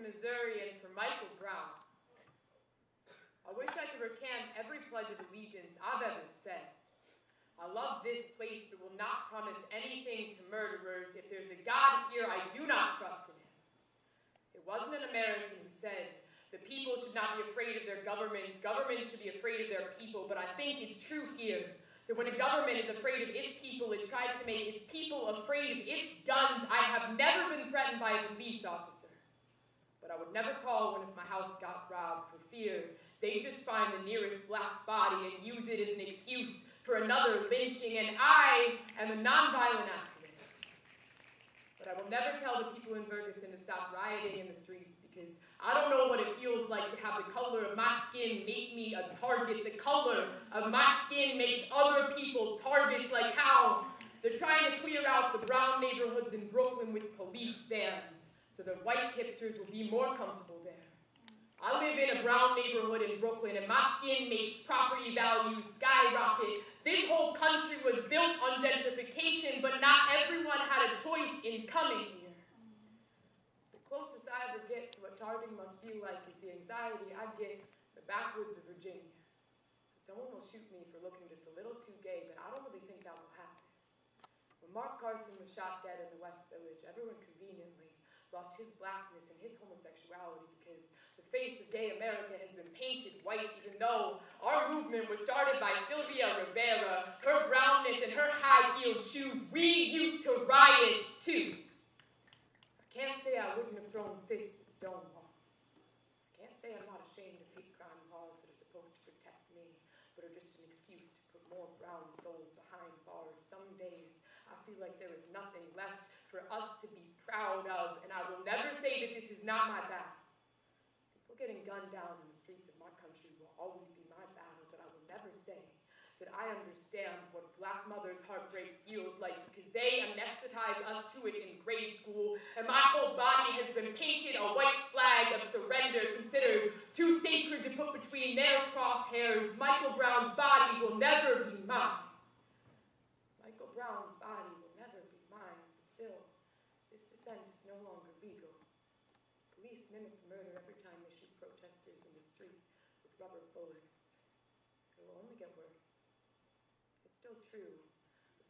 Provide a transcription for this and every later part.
Missouri and for Michael Brown. I wish I could recant every pledge of allegiance I've ever said. I love this place but will not promise anything to murderers. If there's a God here, I do not trust in him. It wasn't an American who said, the people should not be afraid of their governments. Governments should be afraid of their people. But I think it's true here that when a government is afraid of its people, it tries to make its people afraid of its guns. I have never been threatened by a police officer. But I would never call one if my house got robbed for fear. They just find the nearest black body and use it as an excuse for another lynching. And I am a nonviolent activist. But I will never tell the people in Ferguson to stop rioting in the streets because I don't know what it feels like to have the color of my skin make me a target. The color of my skin makes other people targets, like how they're trying to clear out the brown neighborhoods in Brooklyn with police vans so that white hipsters will be more comfortable there. I live in a brown neighborhood in Brooklyn, and my skin makes property values skyrocket. This whole country was built on gentrification, but not everyone had a choice in coming here. The closest I ever get to what targeting must feel like is the anxiety I get in the backwoods of Virginia. Someone will shoot me for looking just a little too gay, but I don't really think that will happen. When Mark Carson was shot dead in the West Village, everyone conveniently lost his blackness and his homosexuality because the face of gay America has been painted white, even though our movement was started by Sylvia Rivera, her brownness and her high-heeled shoes. We used to riot too. I can't say I wouldn't have thrown fists at Stonewall. I can't say I'm not ashamed of hate crime laws that are supposed to protect me, but are just an excuse to put more brown souls behind bars. Some days I feel like there is nothing left for us to be proud of, and I will never say that this is not my battle. People getting gunned down in the streets of my country will always be my battle, but I will never say that I understand what black mothers' heartbreak feels like because they anesthetize us to it in grade school, and my whole body has been painted a white flag of surrender considered too sacred to put between their crosshairs. Michael Brown's body will never be mine. Michael Brown's body will never be mine, but still, this dissent is no longer legal. Police mimic murder every time they shoot protesters in the street with rubber bullets. It will only get worse. It's still true.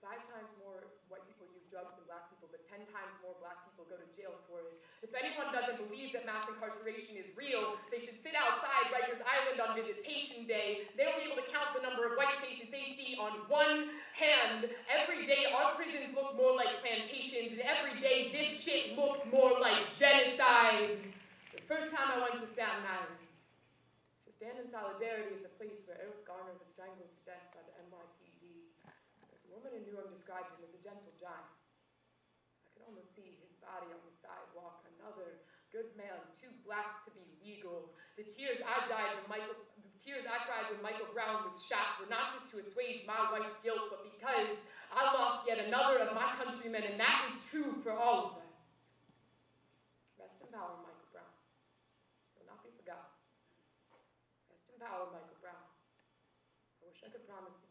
5 times more white people use drugs than black people, but 10 times more black people go to jail for it. If anyone doesn't believe that mass incarceration is real, they should sit outside Rikers Island on visitation day. They'll be able to count the number of white faces they see on one hand. Every day our prisons look more like plantations, and every day this shit looks more like genocide. The first time I went to Staten Island, to stand in solidarity at the place where Eric Garner was strangled to death by the NYPD. There's a woman in New York described him as a gentle giant. I could almost see his body on the sidewalk. Another good man, too black to be legal. The tears I cried when Michael Brown was shot were not just to assuage my white guilt, but because I lost yet another of my countrymen, and that is true for all of us. Rest in power, Michael Brown. Will not be forgotten. Rest in power, Michael Brown. I wish I could promise to